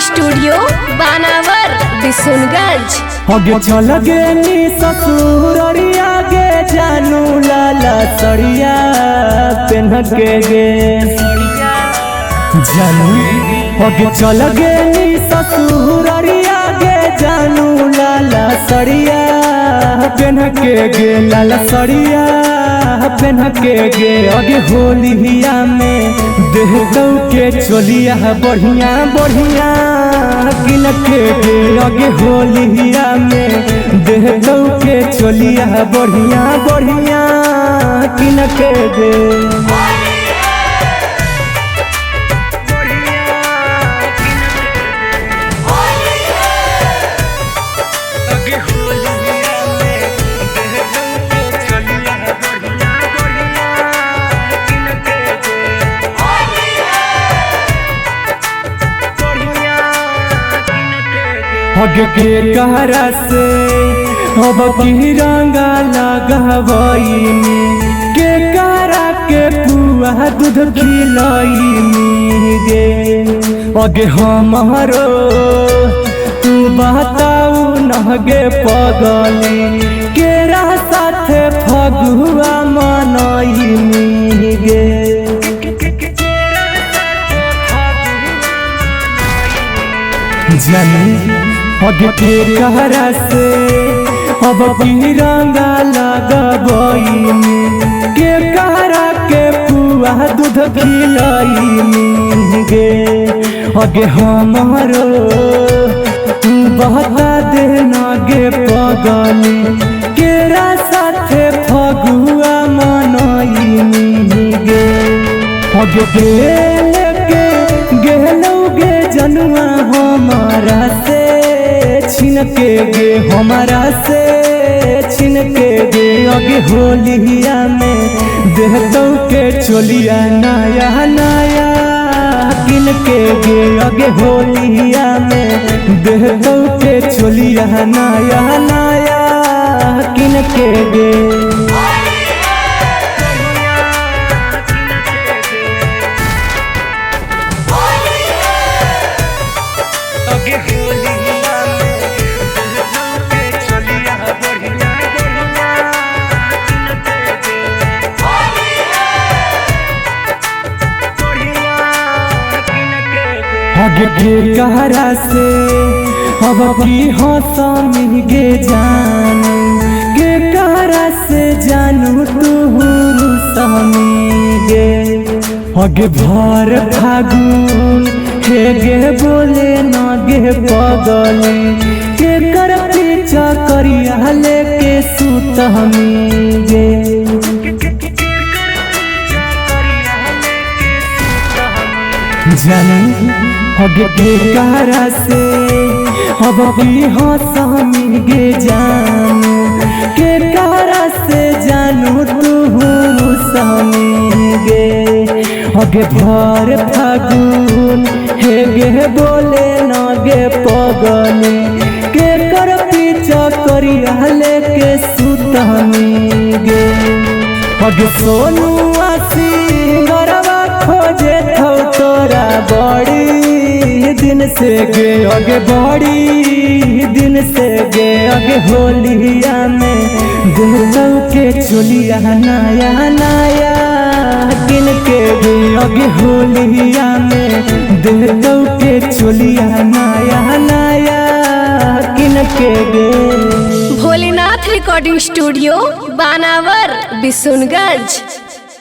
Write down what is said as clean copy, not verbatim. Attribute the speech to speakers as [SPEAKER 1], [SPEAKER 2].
[SPEAKER 1] Studio बानावर बिशुनगंज।
[SPEAKER 2] आगे चल गे नी ससुर आगे जानू लाला सड़िया पेन के गे जानू। आगे चल गे नी ससुर आगे जानू लाला सड़िया पेन के गे लाला सड़िया पेन के गे। आगे होलिया में देह दौ के चलिया बढ़िया बढ़िया किन के गे। आगे होलिया में देह दौ के चलिया बढ़िया बढ़िया किन के गे। आगे के कहरा से अब की रंगा लगवैनी के कहरा के पुआ दूध खिलैनी गे। आगे हमारो तू बताऊ नगे पगली केरा साथे फगुआ मनैनी गे। जानी आगे के कहरा से अब की रंगा लगवैनी के कहरा के पुआ दूध खिलैनी गे। आगे हमारो तू बता देना गे पगली केरा साथे फगुआ मनैनी गे। आगे के गेलौ गे जनुआ हमारा से छिन के गे हमारा से छिन के गे। आगे होलिया में देह दौ के चलिया नया नया किन के गे। आगे होलिया में देह दौ के चलिया नया नया किन के गे। आगे के कहरा से अब की हंसमी गे जानू गे कहरा से जानू तू समी गे। आगे भर फागुन हे गे बोले न गे पगली के कर पीछा करिया लेके सुतमी गे। जानू आगे के कहरा से अब की हंसमी गे जानू के कहरा से जानू तू समी गे। आगे भर फागुन हे गे बोले न गे पगली के कर पीछा करिया लेके सुतमी गे। आगे सोनू आसी गरबा खोजे थो तोरा बड़ी दिन से गे। आगे बड़ी दिन से गे आगे होलिया में देह दौ के चलिया नया नया किन के गे। आगे होलिया में देह दौ के चलिया नया नया किन के गे।
[SPEAKER 1] भोलेनाथ रिकॉर्डिंग स्टूडियो बानावर बिशुनगंज।